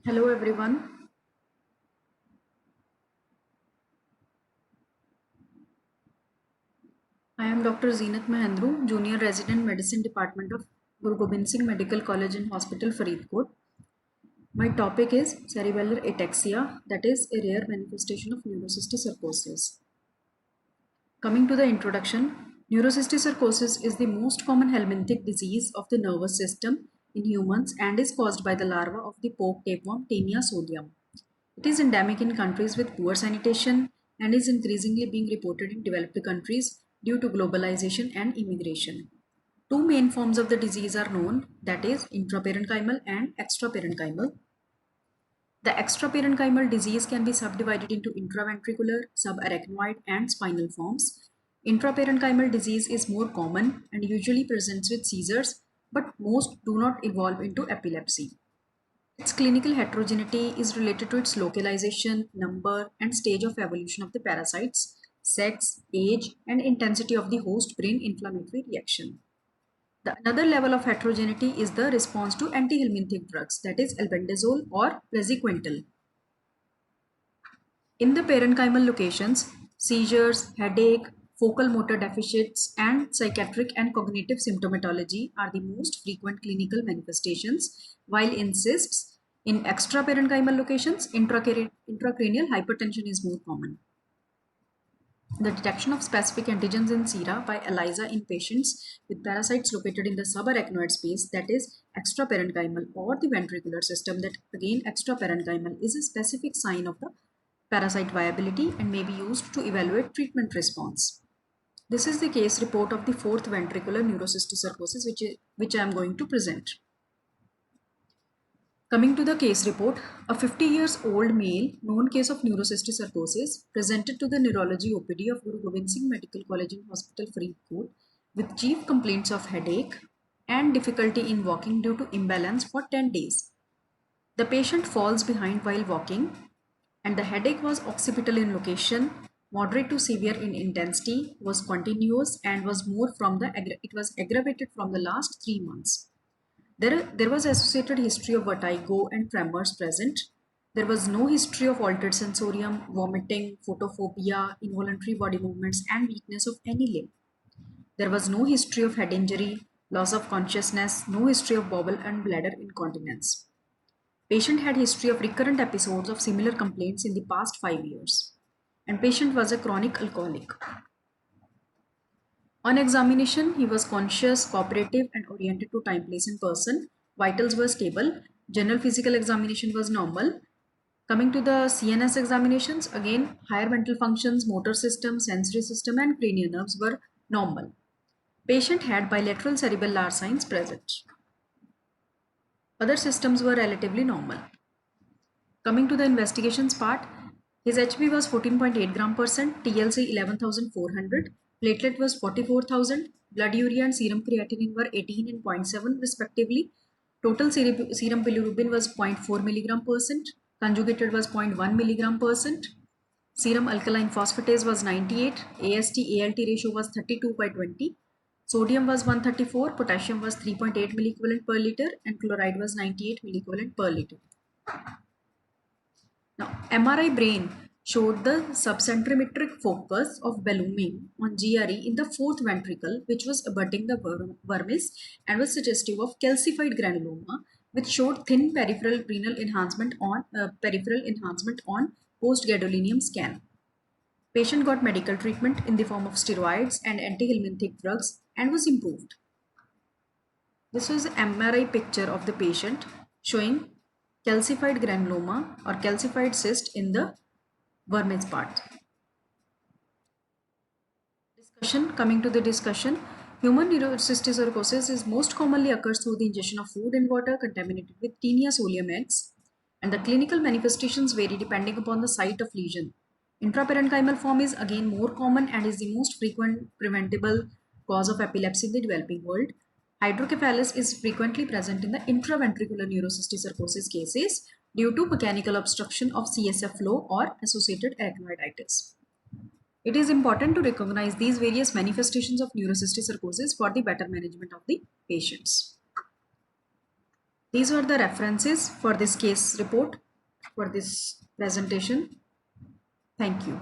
Hello everyone. I am Dr. Zeenat Mahendru, Junior Resident Medicine Department of Guru Gobind Singh Medical College and Hospital, Faridkot. My topic is cerebellar ataxia, that is a rare manifestation of neurocystic psychosis. Coming to the introduction, neurocystic psychosis is the most common helminthic disease of the nervous system in humans and is caused by the larva of the pork tapeworm Taenia solium. It is endemic in countries with poor sanitation and is increasingly being reported in developed countries due to globalization and immigration. Two main forms of the disease are known, that is intraparenchymal and extraparenchymal. The extraparenchymal disease can be subdivided into intraventricular, subarachnoid, and spinal forms. Intraparenchymal disease is more common and usually presents with seizures, but most do not evolve into epilepsy. Its clinical heterogeneity is related to its localization, number, and stage of evolution of the parasites, sex, age, and intensity of the host brain inflammatory reaction. The another level of heterogeneity is the response to antihelminthic drugs, that is albendazole or praziquantel. In the parenchymal locations, seizures, headache, focal motor deficits, and psychiatric and cognitive symptomatology are the most frequent clinical manifestations, while in cysts, in extraparenchymal locations, intracranial hypertension is more common. The detection of specific antigens in sera by ELISA in patients with parasites located in the subarachnoid space, that is extraparenchymal, or the ventricular system, that again extraparenchymal, is a specific sign of the parasite viability and may be used to evaluate treatment response. This is the case report of the fourth ventricular neurocystic psychosis which I am going to present. Coming to the case report, a 50 years old male known case of neurocystic psychosis presented to the neurology OPD of Guru Gobind Singh Medical College and Hospital, Faridkot, with chief complaints of headache and difficulty in walking due to imbalance for 10 days. The patient falls behind while walking and the headache was occipital in location, moderate to severe in intensity, was continuous and was more from the it was aggravated from the last 3 months. There was associated history of vertigo and tremors present. There was no history of altered sensorium, vomiting, photophobia, involuntary body movements, and weakness of any limb. There was no history of head injury, loss of consciousness, no history of bowel and bladder incontinence. Patient had history of recurrent episodes of similar complaints in the past 5 years. And patient was a chronic alcoholic. On examination, he was conscious, cooperative, and oriented to time, place, and person. Vitals were stable. General physical examination was normal. Coming to the CNS examinations, again, higher mental functions, motor system, sensory system, and cranial nerves were normal. Patient had bilateral cerebellar signs present. Other systems were relatively normal. Coming to the investigations part, his HB was 14.8 gram percent, TLC 11,400, platelet was 44,000, blood urea and serum creatinine were 18 and 0.7 respectively. Total serum bilirubin was 0.4 milligram percent, conjugated was 0.1 milligram percent. Serum alkaline phosphatase was 98, AST ALT ratio was 32 by 20. Sodium was 134, potassium was 3.8 milliequivalent per liter, and chloride was 98 milliequivalent per liter. Now, MRI brain showed the subcentrimetric focus of ballooning on GRE in the fourth ventricle, which was abutting the vermis and was suggestive of calcified granuloma, which showed thin peripheral renal enhancement on post-gadolinium scan. Patient got medical treatment in the form of steroids and antihelminthic drugs and was improved. This was an MRI picture of the patient showing calcified granuloma or calcified cyst in the vermis part. Coming to the discussion, human neurocystic psychosis is most commonly occurs through the ingestion of food and water contaminated with Taenia solium eggs, and the clinical manifestations vary depending upon the site of lesion. Intraparenchymal form is again more common and is the most frequent preventable cause of epilepsy in the developing world. Hydrocephalus is frequently present in the intraventricular neurocystic psychosis cases due to mechanical obstruction of CSF flow or associated arachnoiditis. It is important to recognize these various manifestations of neurocystic psychosis for the better management of the patients. These were the references for this case report for this presentation. Thank you.